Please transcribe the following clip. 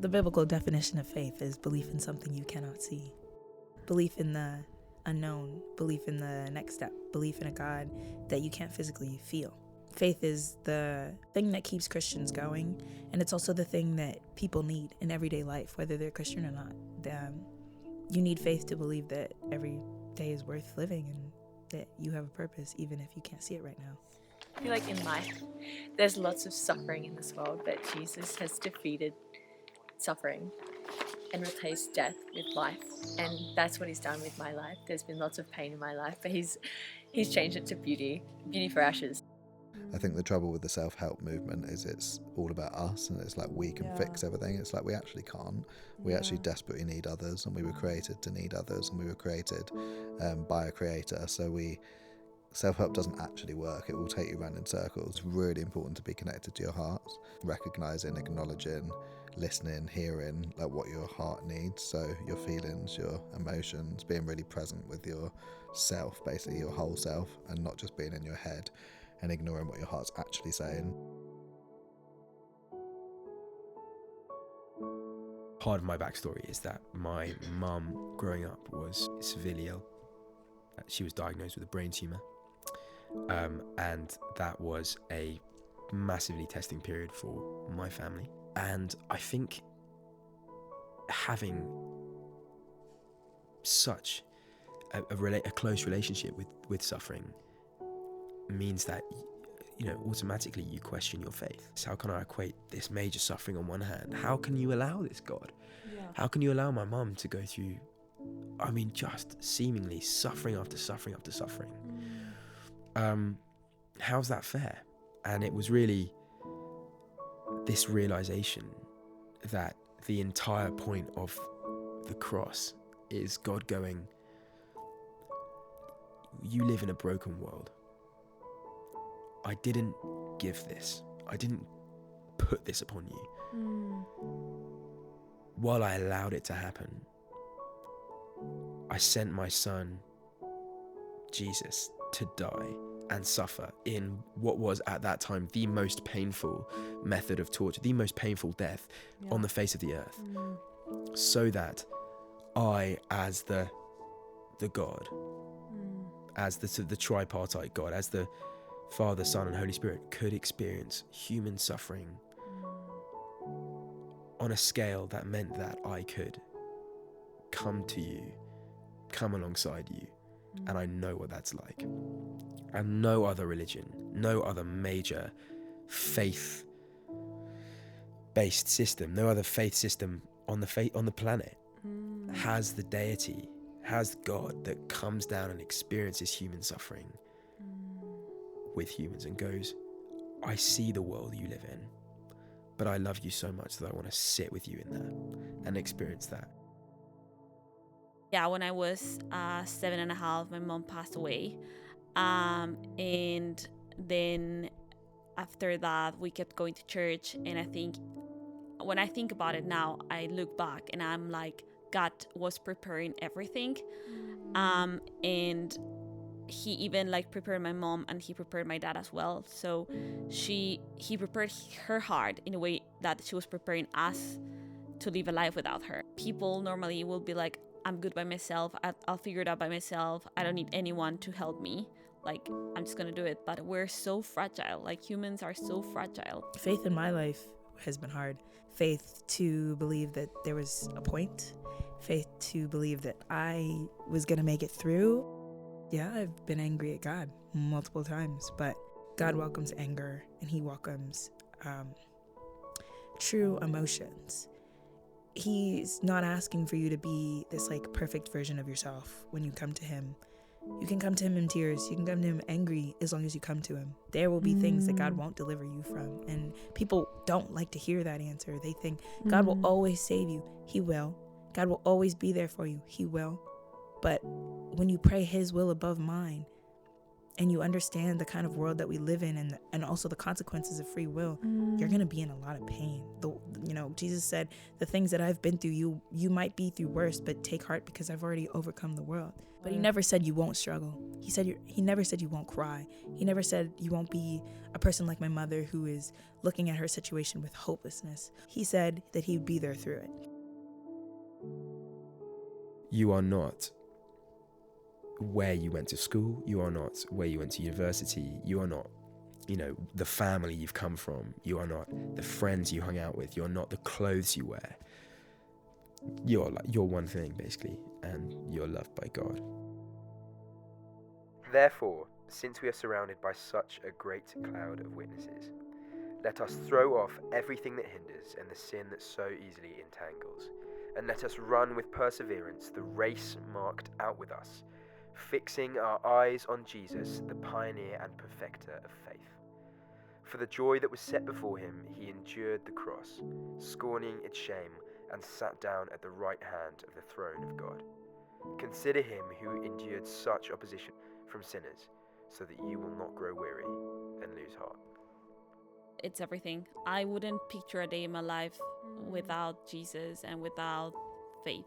The biblical definition of faith is belief in something you cannot see. Belief in the unknown, belief in the next step, belief in a God that you can't physically feel. Faith is the thing that keeps Christians going, and it's also the thing that people need in everyday life, whether they're Christian or not. You need faith to believe that every day is worth living and that you have a purpose, even if you can't see it right now. I feel like in life, there's lots of suffering in this world, but Jesus has defeated suffering and replaced death with life, and that's what he's done with my life. There's been lots of pain in my life, but he's changed it to beauty for ashes. I think the trouble with the self-help movement is it's all about us, and it's like we can fix everything. It's like we actually can't. We actually desperately need others, and we were created to need others, and we were created by a creator. So self-help doesn't actually work. It will take you around in circles. It's really important to be connected to your heart, recognizing, acknowledging, listening, hearing like what your heart needs. So your feelings, your emotions, being really present with yourself, basically your whole self, and not just being in your head and ignoring what your heart's actually saying. Part of my backstory is that my mum, growing up, was severely ill. She was diagnosed with a brain tumour, and that was a massively testing period for my family. And I think having such a close relationship with suffering means that, you know, automatically you question your faith. So how can I equate this major suffering on one hand? How can you allow this, God? How can you allow my mum to go through, I mean, just seemingly suffering after suffering after suffering? How's that fair? And it was really this realization that the entire point of the cross is God going, you live in a broken world. I didn't give this. I didn't put this upon you. While I allowed it to happen, I sent my son, Jesus, to die and suffer in what was at that time the most painful method of torture, the most painful death on the face of the earth, so that I, as the God, as the tripartite God, as the Father, Son, and Holy Spirit, could experience human suffering on a scale that meant that I could come to you, come alongside you, and I know what that's like. And no other religion, no other major faith-based system, no other faith system on the planet has the deity, has God that comes down and experiences human suffering with humans and goes, I see the world you live in, but I love you so much that I want to sit with you in that and experience that. Yeah, when I was 7.5, my mom passed away. And then after that, we kept going to church. And I think when I think about it now, I look back and I'm like, God was preparing everything. And he even like prepared my mom, and he prepared my dad as well. So he prepared her heart in a way that she was preparing us to live a life without her. People normally will be like, I'm good by myself. I'll figure it out by myself. I don't need anyone to help me. Like, I'm just gonna do it. But we're so fragile. Like, humans are so fragile. Faith in my life has been hard. Faith to believe that there was a point. Faith to believe that I was gonna make it through. Yeah, I've been angry at God multiple times, but God welcomes anger, and he welcomes true emotions. He's not asking for you to be this like perfect version of yourself when you come to him. You can come to him in tears. You can come to him angry as long as you come to him. There will be things that God won't deliver you from. And people don't like to hear that answer. They think God will always save you. He will. God will always be there for you. He will. But when you pray his will above mine, and you understand the kind of world that we live in, and also the consequences of free will, you're going to be in a lot of pain. Jesus said, the things that I've been through, you might be through worse, but take heart because I've already overcome the world. But he never said you won't struggle. He never said you won't cry. He never said you won't be a person like my mother who is looking at her situation with hopelessness. He said that he would be there through it. You are not where you went to school. You are not where you went to university. You are not, the family you've come from. You are not the friends you hung out with. You're not the clothes you wear. You're one thing, basically, and you're loved by God. Therefore, since we are surrounded by such a great cloud of witnesses, let us throw off everything that hinders and the sin that so easily entangles, and let us run with perseverance the race marked out with us, fixing our eyes on Jesus, the pioneer and perfecter of faith. For the joy that was set before him, he endured the cross, scorning its shame, and sat down at the right hand of the throne of God. Consider him who endured such opposition from sinners, so that you will not grow weary and lose heart. It's everything. I wouldn't picture a day in my life without Jesus and without faith.